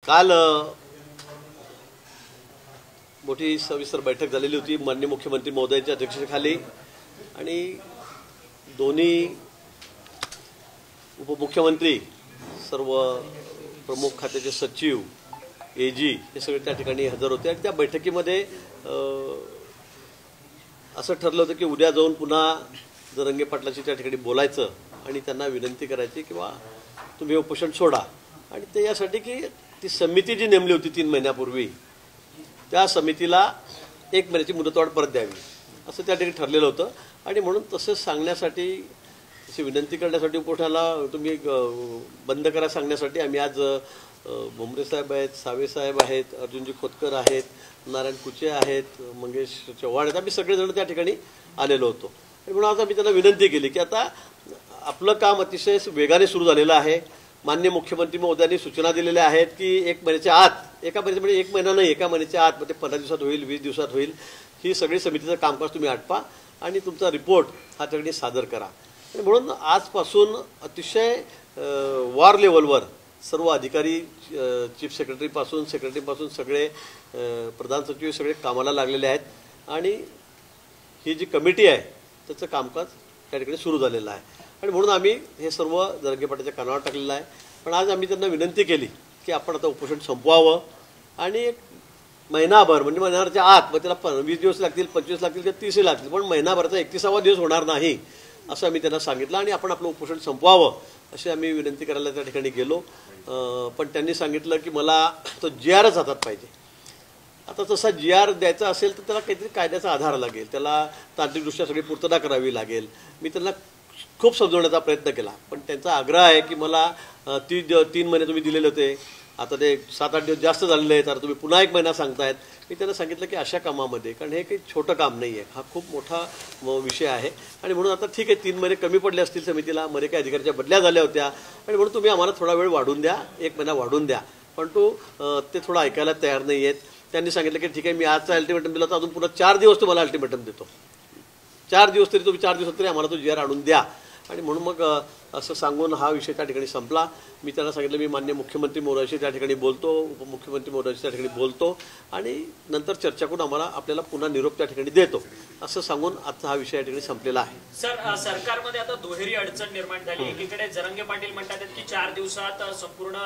काल मोठी सविस्तर बैठक झालेली होती माननीय मुख्यमंत्री महोदयांच्या अध्यक्षतेखाली आणि दोन्ही उपमुख्यमंत्री सर्व प्रमुख खात्याचे सचिव एजी हे सगळे त्या ठिकाणी हजर होते आणि त्या बैठकीमध्ये असं ठरलं होतं की उद्या जाऊन पुन्हा जरंगे पाटलांशी त्या ठिकाणी बोलायचं आणि त्यांना विनंती करायची किंवा तुम्ही उपोषण सोडा आणि ते यासाठी की ती समिती जी नेमली होती 3 महिन्यापूर्वी त्या समितीला 1 महिन्याची मुदतवाढ परत द्यावी असं त्या ठिकाणी ठरलेलं होतं आणि म्हणून तसंच सांगण्यासाठी तशी विनंती करण्यासाठी उपोषणाला तुम्ही बंद करा सांगण्यासाठी आम्ही आज भुमरे साहेब आहेत, सावे साहेब आहेत, अर्जुनजी खोतकर आहेत, नारायण कुचे आहेत, मंगेश चव्हाण आहेत, आम्ही सगळेजण त्या ठिकाणी आलेलो होतो आणि म्हणून आज आम्ही त्यांना विनंती केली की आता आपलं काम अतिशय वेगाने सुरू झालेलं आहे। माननीय मुख्यमंत्री महोदयांनी सूचना दिलेल्या आहेत की 1 महिन्याच्या आत एका महिन्याच्या म्हणजे 1 महिना नाही 1 महिन्याच्या आत म्हणजे 15 दिवसात होईल 20 दिवसात होईल ही सगळी समितीचं कामकाज तुम्ही आटपा आणि तुमचा रिपोर्ट हा त्याकडे सादर करा आणि म्हणून आजपासून अतिशय वॉर लेवलवर सर्व अधिकारी चीफ सेक्रेटरीपासून सेक्रेटरीपासून सगळे प्रधान सचिव सगळे कामाला लागलेले आहेत आणि ही जी कमिटी आहे त्याचं कामकाज त्या ठिकाणी सुरू झालेलं आहे आणि म्हणून आम्ही हे सर्व जरंगे पाटलांच्या कानावर टाकलेलं आहे। पण आज आम्ही त्यांना विनंती केली की आपण आता उपोषण संपवावं आणि 1 महिनाभर म्हणजे महिन्याभराच्या आत मग त्याला 20 दिवस लागतील 25 लागतील किंवा 30 लागतील पण महिनाभराचा 31वा दिवस होणार नाही असं आम्ही त्यांना सांगितलं आणि आपण आपलं उपोषण संपवावं अशी आम्ही विनंती करायला त्या ठिकाणी गेलो। पण त्यांनी सांगितलं की मला तो GRच हातात पाहिजे। आता तसा GR द्यायचा असेल तर त्याला काहीतरी कायद्याचा आधार लागेल, त्याला तांत्रिकदृष्ट्या सगळी पूर्तता करावी लागेल। मी त्यांना खूप समजवण्याचा प्रयत्न केला पण त्यांचा आग्रह आहे की मला 3 महिने तुम्ही दिलेले होते आता ते 7-8 दिवस जास्त झालेले आहेत आता तुम्ही पुन्हा 1 महिना सांगतायत। मी त्यांना सांगितलं की अशा कामामध्ये कारण हे काही छोटं काम नाही आहे, हा खूप मोठा विषय आहे आणि म्हणून आता ठीक आहे 3 महिने कमी पडले असतील समितीला, मध्ये काही अधिकाऱ्याच्या बदल्या झाल्या होत्या आणि म्हणून तुम्ही आम्हाला थोडा वेळ वाढून द्या 1 महिना वाढून द्या पण ते थोडं ऐकायला तयार नाही आहेत। त्यांनी सांगितलं की ठीक आहे मी आजचा अल्टिमेटम दिला तर अजून पुन्हा 4 दिवस तुम्हाला अल्टिमेटम देतो, 4 दिवस तरी तुम्ही 4 दिवसात तरी आम्हाला तो GR आणून द्या आणि म्हणून मग असं सांगून हा विषय त्या ठिकाणी संपला। मी त्यांना सांगितलं मी माननीय मुख्यमंत्री महोदयांशी त्या ठिकाणी बोलतो, उपमुख्यमंत्री महोदयांशी त्या ठिकाणी बोलतो आणि नंतर चर्चा करून आपल्याला पुन्हा निरोप त्या ठिकाणी देतो असं सांगून आजचा हा विषय या ठिकाणी संपलेला आहे। सर सरकारमध्ये आता दुहेरी अडचण निर्माण झाली, एकीकडे जरंगे पाटील म्हणतात की 4 दिवसात संपूर्ण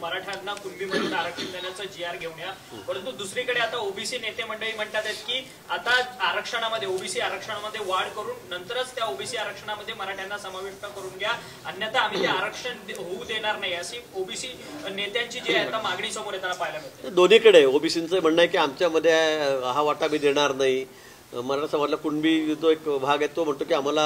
मराठ्यांना कुणबीमधून आरक्षण देण्याचं GR घेऊन या, परंतु दुसरीकडे आता ओबीसी नेते मंडळी म्हणतात की आता आरक्षणामध्ये ओबीसी आरक्षणामध्ये वाढ करून नंतरच त्या ओबीसी आरक्षणामध्ये मराठ्यांना समाविष्ट करून घ्या अन्यथा आम्ही ते आरक्षण होऊ देणार नाही अशी ओबीसी नेत्यांची जी आहे आता मागणी समोर येताना पाहायला मिळते। दोन्हीकडे ओबीसींचं म्हणणं आहे की आमच्यामध्ये हा वाटा मी देणार नाही, मराठा समाजाला कुणबी जो एक भाग आहे तो म्हणतो की आम्हाला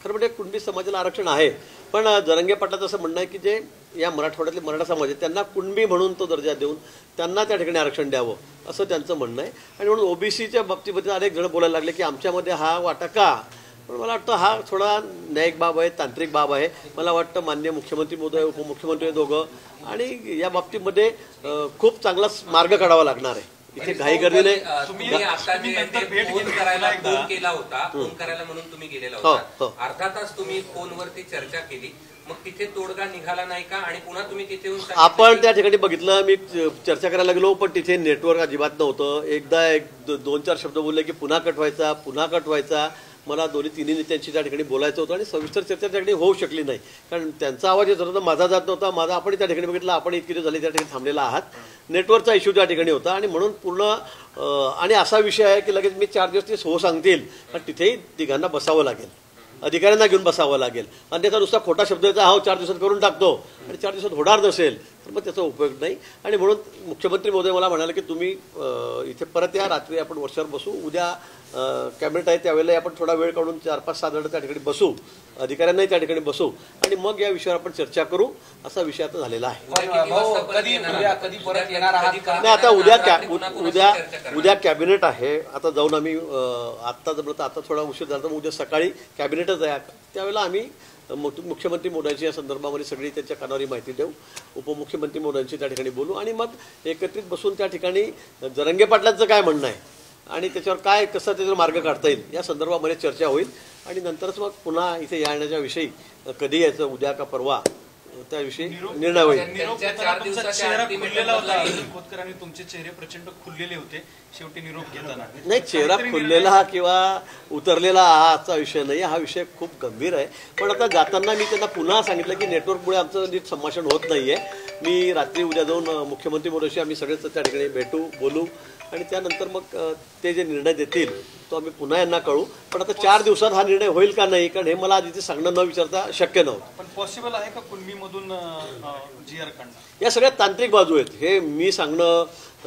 खरं म्हणजे कुणबी समाजाला आरक्षण आहे पण जरंगे पाटलाचं असं म्हणणं आहे की जे या मराठवाड्यातले मराठा समाज आहे त्यांना कुणबी म्हणून तो दर्जा देऊन त्यांना त्या ठिकाणी आरक्षण द्यावं असं त्यांचं म्हणणं आहे आणि म्हणून ओबीसीच्या बाबतीमध्ये अनेक जण बोलायला लागले की आमच्यामध्ये हा वाटा का, पण मला वाटतं हा थोडा न्यायिक बाब आहे, तांत्रिक बाब आहे। मला वाटतं माननीय मुख्यमंत्री महोदय उपमुख्यमंत्री दोघं आणि या बाबतीमध्ये खूप चांगला मार्ग काढावा लागणार आहे। इथे घाई गर्दीने तुम्ही आता जे फोन करायला फोन केला होता, फोन करायला म्हणून तुम्ही गेलेला होता, अर्धा तास तुम्ही फोनवरती चर्चा केली मग तिथे तोडगा निघाला नाही का आणि पुन्हा तुम्ही तिथे आपण त्या ठिकाणी बघितलं मी चर्चा करायला गेलो पण तिथे नेटवर्क अजिबात नव्हतं। एकदा 2-4 शब्द बोलले की पुन्हा कटवायचा मला तिन्ही नेत्यांशी त्या ठिकाणी बोलायचं होतं आणि सविस्तर चर्चा त्या ठिकाणी होऊ शकली नाही कारण त्यांचा आवाज येत होता माझा जात नव्हता, माझा आपण त्या ठिकाणी बघितलं आपण इतके दिवस झाले त्या ठिकाणी थांबलेला आहात, नेटवर्कचा इश्यू त्या ठिकाणी होता आणि म्हणून पूर्ण आणि असा विषय आहे की लगेच मी 4 दिवस ते हो सांगतील पण तिथेही तिघांना बसावं लागेल, अधिकाऱ्यांना घेऊन बसावं लागेल अन्यथा नुसता खोटा शब्द याचा हा 4 दिवसात करून टाकतो आणि 4 दिवसात होणार नसेल तर मग त्याचा उपयोग नाही आणि म्हणून मुख्यमंत्री महोदय मला म्हणाले की तुम्ही इथे परत या, रात्री आपण वर्षावर बसू, उद्या कॅबिनेट आहे त्यावेळेला आपण थोडा वेळ काढून 4-5-6 जण त्या ठिकाणी बसू, अधिकाऱ्यांनाही त्या ठिकाणी बसू आणि मग या विषयावर आपण चर्चा करू असा विषय आता झालेला आहे। नाही आता उद्या कॅबिनेट आहे, आता जाऊन आम्ही आत्ता जमलं आता थोडा उशीर झाला तर उद्या सकाळी कॅबिनेटच आहे त्यावेळेला आम्ही मुख्यमंत्री महोदयांची या संदर्भामध्ये सगळी त्यांच्या कानावर माहिती देऊ, उपमुख्यमंत्री महोदयांशी त्या ठिकाणी बोलू आणि मग एकत्रित बसून त्या ठिकाणी जरंगे पाटलांचं काय म्हणणं आहे आणि त्याच्यावर काय कसं त्याचा मार्ग काढता येईल या संदर्भामध्ये चर्चा होईल आणि नंतरच मग पुन्हा इथे येण्याच्या विषयी कधी यायचं उद्या का परवा त्याविषयी निर्णय होईल. निरोप त्यांच्या घेताना 4 तुमचा दिवसाच्या चेहरा ultimatum खुललेला होता. बदला. अनिल खोतकर आणि तुमचे चेहरे प्रचंड खुललेले होते शेवटी निरोप घेताना. नाही, चेहरा खुललेला किंवा उतरलेला हाचा विषय नाही, हा विषय खूप गंभीर आहे. पण आता जाताना मी त्यांना पुन्हा सांगितलं की नेटवर्कमुळे आमचं नीट संभाषण होत नाहीये. मी रात्री उद्या जाऊन मुख्यमंत्री मोदीशी आम्ही सगळेच त्या ठिकाणी भेटू, बोलू आणि त्यानंतर मग ते जे निर्णय देतील तो आम्ही पुन्हा यांना कळू. पण आता 4 दिवसात हा निर्णय होईल का नाही, कारण हे मला आधी ते सांगणं न विचारता शक्य नव्हतं. पण पॉसिबल आहे का कुणबीमधून GR काढणं? या सगळ्या तांत्रिक बाजू आहेत. हे मी सांगणं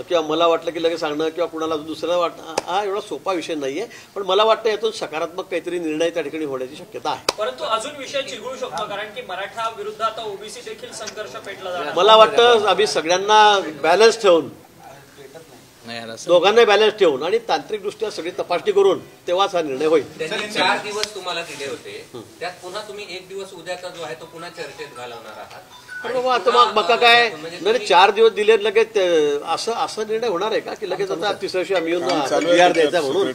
किंवा मला वाटलं की लगेच सांगणं किंवा कुणाला दुसऱ्याला वाटणं हा एवढा सोपा विषय नाहीये. पण मला वाटतं यातून सकारात्मक काहीतरी निर्णय त्या ठिकाणी होण्याची शक्यता आहे. परंतु अजून विषय चिघळू शकतो, कारण की मराठा विरुद्ध आता ओबीसी देखील संघर्ष पेटला जाणार. मला वाटतं आम्ही सगळ्यांना बॅलन्स ठेवून, दोघांना बॅलन्स ठेवून आणि तांत्रिकदृष्ट्या सगळी तपासणी करून तेव्हाच हा निर्णय होईल. त्यांनी 4 दिवस तुम्हाला दिले होते, त्यात पुन्हा तुम्ही 1 दिवस उद्याचा जो आहे तो पुन्हा चर्चेत घालवणार आहात. पण बाबा आता मग बघा काय नाही, 4 दिवस दिले लगेच असं निर्णय होणार आहे का की लगेच आता तिसऱ्या दिवशी आम्ही येऊन बिहार द्यायचा म्हणून.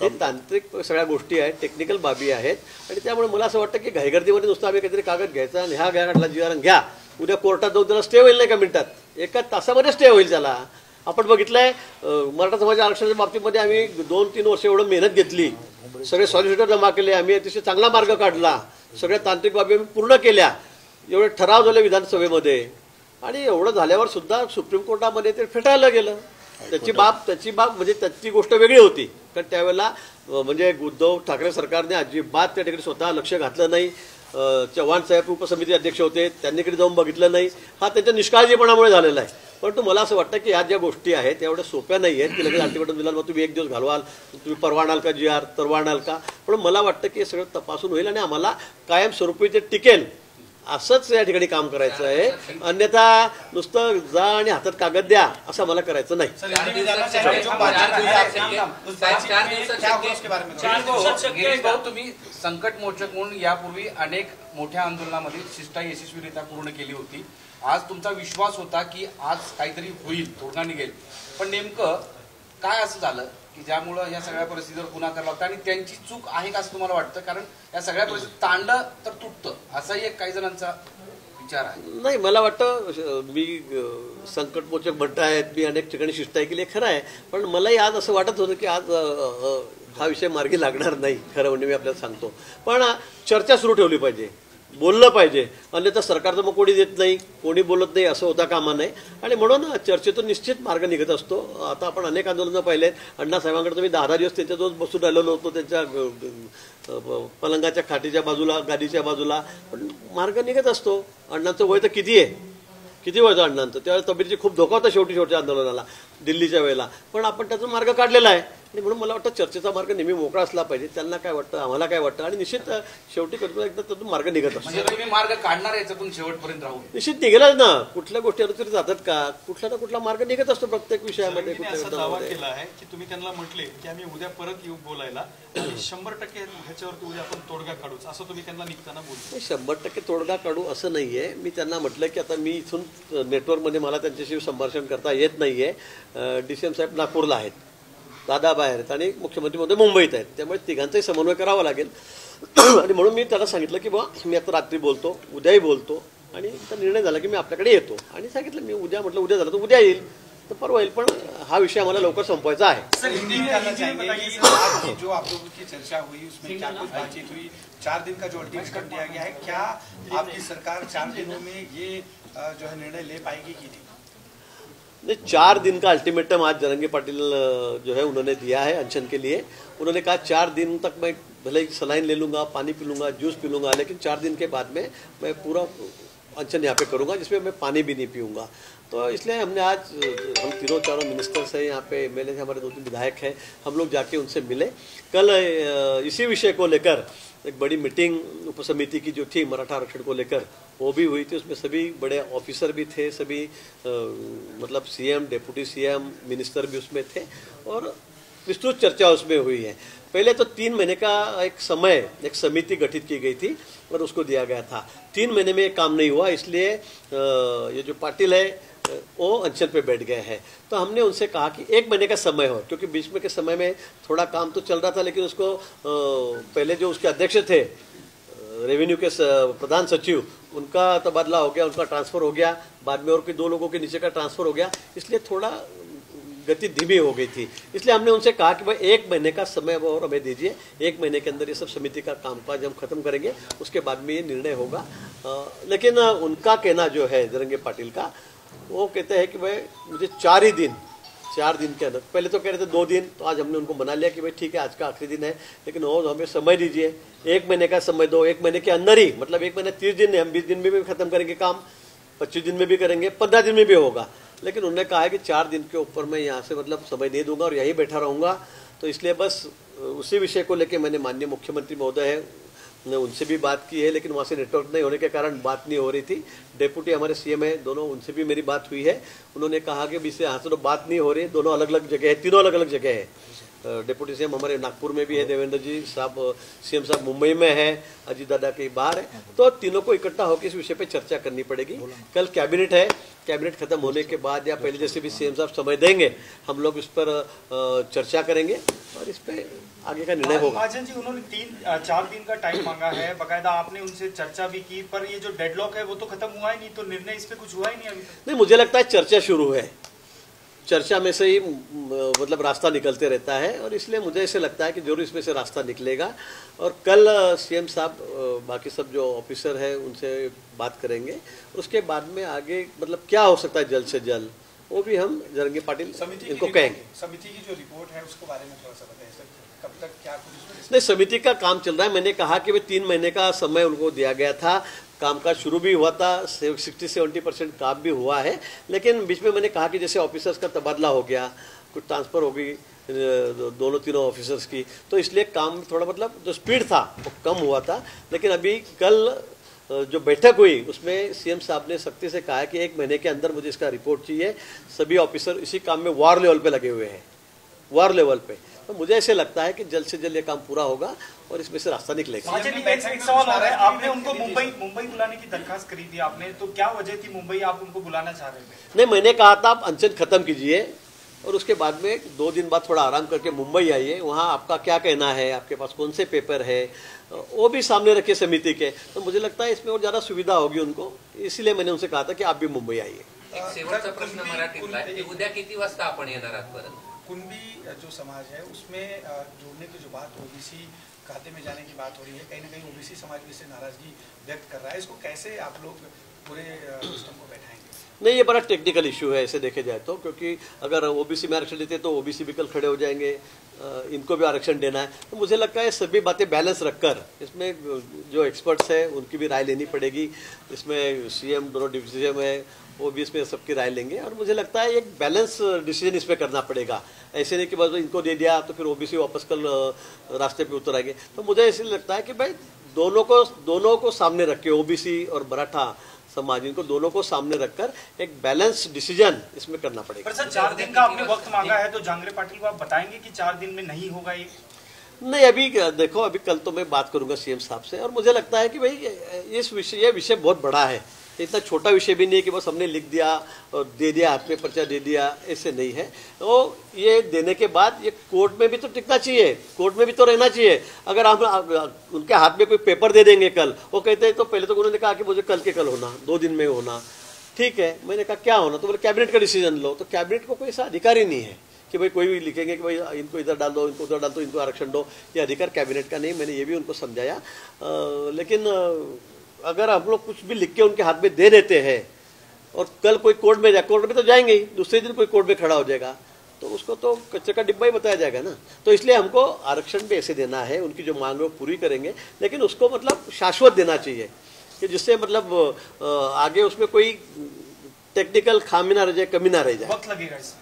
हे तांत्रिक सगळ्या गोष्टी आहेत, टेक्निकल बाबी आहेत आणि त्यामुळे मला असं वाटतं की घाईगर्दीमध्ये नुसतं आम्ही काहीतरी कागद घ्यायचा आणि ह्या काढला GR घ्या, उद्या कोर्टात जाऊन त्याला स्टे होईल नाही का मिनिटात, 1 तासामध्ये स्टे होईल त्याला. आपण बघितलंय मराठा समाज आरक्षणाच्या बाबतीमध्ये आम्ही 2-3 वर्ष एवढं मेहनत घेतली, सगळे सॉलिसिटर जमा केले, आम्ही अतिशय चांगला मार्ग काढला, सगळ्या तांत्रिक बाबी आम्ही पूर्ण केल्या, एवढे ठराव झाले विधानसभेमध्ये आणि एवढं झाल्यावर सुद्धा सुप्रीम कोर्टामध्ये ते फेटाळलं गेलं. त्याची बाब म्हणजे त्याची गोष्ट वेगळी होती, कारण त्यावेळेला म्हणजे उद्धव ठाकरे सरकारने अजिबात त्या ठिकाणी स्वतः लक्ष घातलं नाही. चव्हाण साहेब उपसमिती अध्यक्ष होते, त्यांनी कडे जाऊन बघितलं नाही. हा त्यांच्या निष्काळजीपणामुळे झालेला आहे. परंतु मला असं वाटतं की ह्या ज्या गोष्टी आहेत त्या एवढ्या सोप्या नाही आहेत की लगेच अल्टिमेटम दिला मग तुम्ही 1 दिवस घालवाल, तुम्ही परवा आणाल का GR, तरवा आणाल का. पण मला वाटतं की हे सगळं तपासून होईल आणि आम्हाला कायमस्वरूपी ते टिकेल असंच या ठिकाणी काम करायचं आहे. अन्यथा नुसतं जा आणि हातात कागद द्या असं मला करायचं नाही. 4 दिवसात शक्य आहे का? तुम्ही संकट मोचक म्हणून यापूर्वी अनेक मोठ्या आंदोलनामध्ये शिष्टा यशस्वीरित्या पूर्ण केली होती. आज तुमचा विश्वास होता की आज काहीतरी होईल, तोडगा निघेल. पण नेमकं काय असं झालं की ज्यामुळं या सगळ्या परिस्थितीवर पुन्हा करावं लागतं आणि त्यांची चूक आहे का असं तुम्हाला वाटतं? कारण या सगळ्या परिस्थितीत तांडलं तर तुटतं असाही एक काही जणांचा विचार आहे. नाही, मला वाटतं मी संकटमोचक म्हणतायत, मी अनेक ठिकाणी शिष्टाई केली खरं आहे. पण मलाही आज असं वाटत होतं की आज हा विषय मार्गी लागणार नाही, खरं म्हणजे मी आपल्याला सांगतो. पण चर्चा सुरू ठेवली पाहिजे, बोललं पाहिजे. अन्यथा सरकारचं मग कोणी देत नाही, कोणी बोलत नाही असं होता कामा नये. आणि म्हणून चर्चेतून निश्चित मार्ग निघत असतो. आता आपण अनेक आंदोलनं पाहिलेत. अण्णासाहेबांकडे तर मी 10 दिवस त्यांच्याजवळ बसून राहिलेलो होतो, त्यांच्या पलंगाच्या खाटीच्या बाजूला, गादीच्या बाजूला. पण मार्ग निघत असतो. अण्णांचं वय तर किती आहे, किती वय होतं अण्णांचं, त्यावेळेस तब्येतीची खूप धोका होता शेवटच्या आंदोलनाला दिल्लीच्या वेळेला. पण आपण त्याचा मार्ग काढलेला आहे आणि म्हणून मला वाटतं चर्चेचा मार्ग नेहमी मोकळा असला पाहिजे. त्यांना काय वाटतं, आम्हाला काय वाटतं आणि निश्चित शेवटी करतो एकदा त्यातून मार्ग निघत असतो. म्हणजे तुम्ही मार्ग काढणार याच्यातून शेवटपर्यंत राहू निश्चित निघेलच ना. कुठल्या गोष्टी तरी जातात का, कुठला ना कुठला मार्ग निघत असतो प्रत्येक विषयामध्ये. तुम्ही असा दावा केला आहे की तुम्ही त्यांना म्हटले की आम्ही उद्या परत येऊ बोलायला आणि 100% ह्याच्यावरती उद्या आपण तोडगा काढूच असं तुम्ही त्यांना निघताना बोलतो. 100% तोडगा काढू असं नाहीये. मी त्यांना म्हटलं की आता मी इथून नेटवर्कमध्ये मला त्यांच्याशी संभाषण करता येत नाहीये. DCM साहेब नागपूरला आहेत, दादा बाहेर आहेत आणि मुख्यमंत्री महोदय मुंबईत आहेत. त्यामुळे तिघांचाही समन्वय करावा लागेल. आणि म्हणून मी त्याला सांगितलं की बा मी आता रात्री बोलतो, उद्याही बोलतो आणि तर निर्णय झाला की मी आपल्याकडे येतो. आणि सांगितलं मी उद्या, म्हटलं उद्या झालं तर उद्या येईल, तर परवा येईल. पण हा विषय आम्हाला लवकर संपवायचा आहे. जो आप लोगों की चर्चा हुई उसमें क्या कुछ बातचीत हुई? 4 दिन का जो अल्टीमेटम दिया गया है, क्या आपकी सरकार 4 दिनों में ये जो है निर्णय ले पाएगी कि नहीं? 4 दिन का अल्टीमेटम आज जरंगे पाटिल जो है उन्होंने दिया है अनशन के लिए. उन्होंने कहा 4 दिन तक मैं भले सलाइन ले लूँगा, पानी पी लूँगा, जूस पी लूँगा, लेकिन 4 दिन के बाद में मैं पूरा अनशन यहाँ पे करूँगा जिसमें मैं पानी भी नहीं पीऊँगा. तो इसलिए हमने आज, हम तीनों चारों मिनिस्टर्स हैं यहाँ पे, MLA हमारे 2-3 विधायक हैं, हम लोग जाके उनसे मिले. कल इसी विषय को लेकर एक बड़ी मीटिंग उपसमिति की जो थी मराठा आरक्षण को लेकर वो भी हुई थी. उसमें सभी बड़े ऑफिसर भी थे, सभी मतलब CM, डेप्यूटी CM, मिनिस्टर भी उसमें थे और विस्तृत चर्चा उसमें हुई है. पहले तो 3 महीने का एक समय, एक समिति गठित की गई थी और उसको दिया गया था. 3 महीने में काम नहीं हुआ, इसलिए ये जो पाटिल है वो अनशन पे बैठ गए हैं. तो हमने उनसे कहा कि 1 महीने का समय हो, क्योंकि बीच में के समय में थोड़ा काम तो चल रहा था, लेकिन उसको पहले जो उसके अध्यक्ष थे रेवेन्यू के प्रधान सचिव, उनका तबादला हो गया, उनका ट्रांसफर हो गया, बाद में और कोई 2 लोगों के नीचे का ट्रांसफर हो गया, इसलिए थोड़ा गति धीमी हो गई थी। इसलिए हमने उनसे कहा कि भाई 1 महीने का समय और हमें दीजिए, 1 महीने के अंदर ये सब समिति का कामकाज हम खत्म करेंगे, उसके बाद में ये निर्णय होगा। लेकिन उनका कहना जो है जरंगे पाटिल का, वो कहते हैं कि भाई मुझे 4 दिन के अंदर, पहले तो कह रहे थे 2 दिन, तो आज हमने उनको मना लिया कि भाई ठीक है आज का आखिरी दिन है, लेकिन और हमें समय दीजिए, 1 महीने का समय दो, 1 महीने के अंदर ही, मतलब 1 महीने 30 दिन है, हम 20 दिन में भी खत्म करेंगे काम, 25 दिन में भी करेंगे, 15 दिन में भी होगा। लेकिन उन्होंने कहा है कि 4 दिन के ऊपर मैं यहाँ से मतलब समय नहीं दूंगा और यहीं बैठा रहूंगा। तो इसलिए बस उसी विषय को लेकर मैंने माननीय मुख्यमंत्री महोदय है, ने उनसे भी बात की है, लेकिन वहाँ से नेटवर्क नहीं होने के कारण बात नहीं हो रही थी। डेप्यूटी हमारे सीएम है, दोनों, उनसे भी मेरी बात हुई है। उन्होंने कहा कि इससे यहाँ से तो बात नहीं हो रही, दोनों अलग अलग जगह है, तीनों अलग अलग जगह है। डिप्टी सीएम हमारे नागपुर में भी है, देवेंद्र जी साहब, सीएम साहब मुंबई में है, अजीत दादा के बाहर है, तो तीनों को इकट्ठा होकर इस विषय पे चर्चा करनी पड़ेगी। कल कैबिनेट है, कैबिनेट खत्म होने के बाद या पहले जैसे भी सीएम साहब समय देंगे, हम लोग इस पर चर्चा करेंगे और इस पे आगे का निर्णय होगा। महाजन जी, उन्होंने 4 दिन का टाइम मांगा है, बकायदा आपने उनसे चर्चा भी की, पर ये जो डेडलॉक है वो तो खत्म हुआ ही नहीं, तो निर्णय इस पे कुछ हुआ ही नहीं अभी तक। नहीं, मुझे लगता है चर्चा शुरू है, चर्चा में से ही मतलब रास्ता निकलते रहता है, और इसलिए मुझे ऐसे लगता है कि जरूर इसमें से रास्ता निकलेगा। और कल सीएम साहब बाकी सब जो ऑफिसर है उनसे बात करेंगे, उसके बाद में आगे मतलब क्या हो सकता है जल्द से जल्द, वो भी हम जरंगे पाटिल इनको कहेंगे। समिति की जो रिपोर्ट है उसके बारे में थोड़ा सा बताइए सर, कब तक क्या कुछ? नहीं, समिति का काम चल रहा है। मैंने कहा कि वे 3 महीने का समय उनको दिया गया था, कामकाज शुरू भी हुआ था, 60-70% काम भी हुआ है, लेकिन बीच में मैंने कहा कि जैसे ऑफिसर्स का तबादला हो गया, कुछ ट्रांसफर हो गई दोनों तीनों ऑफिसर्स की, तो इसलिए काम थोड़ा मतलब जो स्पीड था वो कम हुआ था। लेकिन अभी कल जो बैठक हुई उसमें सीएम साहब ने सख्ती से कहा कि 1 महीने के अंदर मुझे इसका रिपोर्ट चाहिए। सभी ऑफिसर इसी काम में वार लेवल पे लगे हुए हैं, वार लेवल पे। तो मुझे ऐसे लगता है कि जल्द से जल्द ये काम पूरा होगा और इसमें से रास्ता निकलेगा। एक सवाल आ रहा है, आपने उनको मुंबई बुलाने की दरखास्त करी थी आपने, तो क्या वजह थी मुंबई आप उनको बुलाना चाह रहे थे? नहीं, मैंने कहा था आप अनशन खत्म कीजिए और उसके बाद में 2 दिन बाद थोड़ा आराम करके मुंबई आइए, वहाँ आपका क्या कहना है, आपके पास कौन से पेपर है वो भी सामने रखिए समिति के, तो मुझे लगता है इसमें और ज्यादा सुविधा होगी उनको। इसीलिए मैंने उनसे कहा था कि आप भी मुंबई आइए। एक शेवटचा प्रश्न मराठीतला आहे की उद्या किती वाजता आपण येणार आहात परत? कुणबी जो समाज है उसमें जोड़ने की जो बात ओबीसी खाते में जाने की बात हो रही है, कहीं ना कहीं ओबीसी समाज भी इससे नाराजगी व्यक्त कर रहा है, इसको कैसे आप लोग पूरे सिस्टम को बैठाएंगे? नहीं, ये बड़ा टेक्निकल इशू है ऐसे देखे जाए तो, क्योंकि अगर ओबीसी में आरक्षण देते तो ओबीसी भी कल खड़े हो जाएंगे, इनको भी आरक्षण देना है। तो मुझे लगता है सभी बातें बैलेंस रखकर इसमें जो एक्सपर्ट्स हैं उनकी भी राय लेनी पड़ेगी। इसमें सीएम, दोनों डिप्टी सीएम है, वो भी इसमें सबकी राय लेंगे और मुझे लगता है एक बैलेंस डिसीजन इसमें करना पड़ेगा। ऐसे नहीं कि बस इनको दे दिया तो फिर ओबीसी वापस कल रास्ते पे उतर आएंगे। तो मुझे ऐसे लगता है कि भाई दोनों को सामने रख के, ओबीसी और मराठा समाज, इनको दोनों को सामने रखकर एक बैलेंस डिसीजन इसमें करना पड़ेगा। पर सर 4 दिन का आपने वक्त मांगा है, तो जांगरे पाटिल को आप बताएंगे कि 4 दिन में नहीं होगा ये? नहीं, अभी देखो, अभी कल तो मैं बात करूंगा सीएम साहब से, और मुझे लगता है कि भाई ये विषय बहुत बड़ा है, इतना छोटा विषय भी नहीं है कि बस हमने लिख दिया और दे दिया, हाथ में पर्चा दे दिया, ऐसे नहीं है। तो ये देने के बाद ये कोर्ट में भी तो टिकना चाहिए, कोर्ट में भी तो रहना चाहिए। अगर हम उनके हाथ में कोई पेपर दे देंगे कल, वो कहते हैं तो पहले तो उन्होंने कहा कि मुझे कल के कल होना, 2 दिन में होना, ठीक है। मैंने कहा क्या होना, तो बोले कैबिनेट का डिसीजन लो। तो कैबिनेट को कोई ऐसा अधिकार ही नहीं है कि भाई कोई भी लिखेंगे कि भाई इनको इधर डाल दो, इनको उधर डाल दो, इनको आरक्षण दो, ये अधिकार कैबिनेट का नहीं। मैंने ये भी उनको समझाया। लेकिन अगर हम लोग कुछ भी लिख के उनके हाथ में दे देते हैं और कल कोई कोर्ट में तो जाएंगे ही, दूसरे दिन कोई कोर्ट में खड़ा हो जाएगा, तो उसको तो कच्चे का डिब्बा ही बताया जाएगा ना। तो इसलिए हमको आरक्षण भी ऐसे देना है, उनकी जो मांग है वो पूरी करेंगे, लेकिन उसको मतलब शाश्वत देना चाहिए कि जिससे मतलब आगे उसमें कोई टेक्निकल खामी ना रह जाए, कमी ना रह जाए। वक्त लगेगा इसमें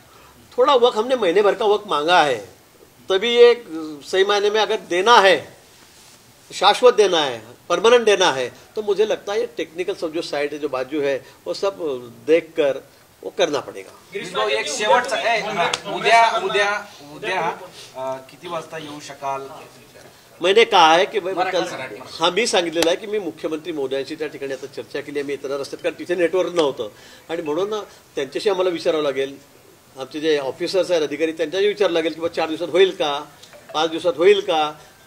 थोड़ा वक्त, हमने महीने भर का वक्त मांगा है, तभी ये सही मायने में अगर देना है, शाश्वत देना है, परमानेंट देना है, तो मुझे लगता है ये टेक्निकल सब जो साइड है, जो बाजू है, वो सब देखकर वो करना पड़ेगा। एक शेवटचा, उद्या किती वाजता येऊ शकाल? मैंने कहा है की कल हा मी सांगितलेलं आहे की मी मुख्यमंत्री महोदयांशी त्या ठिकाणी आता चर्चा केली आहे। मी येताना रस्त्यात, कारण तिथे नेटवर्क नव्हतं आणि म्हणून त्यांच्याशी आम्हाला विचारावं लागेल, आमचे जे ऑफिसर्स आहेत, अधिकारी, त्यांच्याशी विचारावं लागेल की 4 दिवसात होईल का, 5 दिवसात होईल का,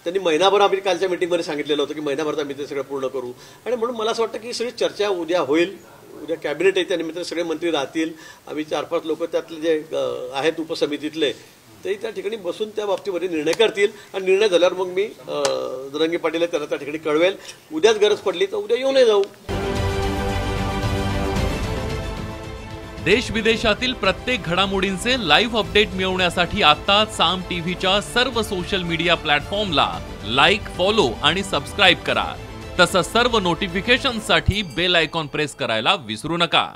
त्यांनी महिनाभर आम्ही कालच्या मिटिंगमध्ये सांगितलेलं होतं की महिनाभरात आम्ही ते सगळं पूर्ण करू. आणि म्हणून मला असं वाटतं की सगळी चर्चा उद्या होईल. उद्या कॅबिनेट आहे, त्यानिमित्त सगळे मंत्री राहतील. आम्ही 4-5 लोक त्यातले जे आहेत उपसमितीतले ते त्या ठिकाणी बसून त्या बाबतीमध्ये निर्णय करतील. आणि निर्णय झाल्यावर मग मी जरांगे पाटील त्यांना त्या ठिकाणी कळवेल. उद्याच गरज पडली तर उद्या येऊनही जाऊ. देश विदेशातील प्रत्येक घडामोडींचे लाईव्ह अपडेट मिळवण्यासाठी आता साम टीव्हीच्या सर्व सोशल मीडिया प्लॅटफॉर्मला लाईक, फॉलो आणि सबस्क्राईब करा. तसंच सर्व नोटिफिकेशनसाठी बेल आयकॉन प्रेस करायला विसरू नका.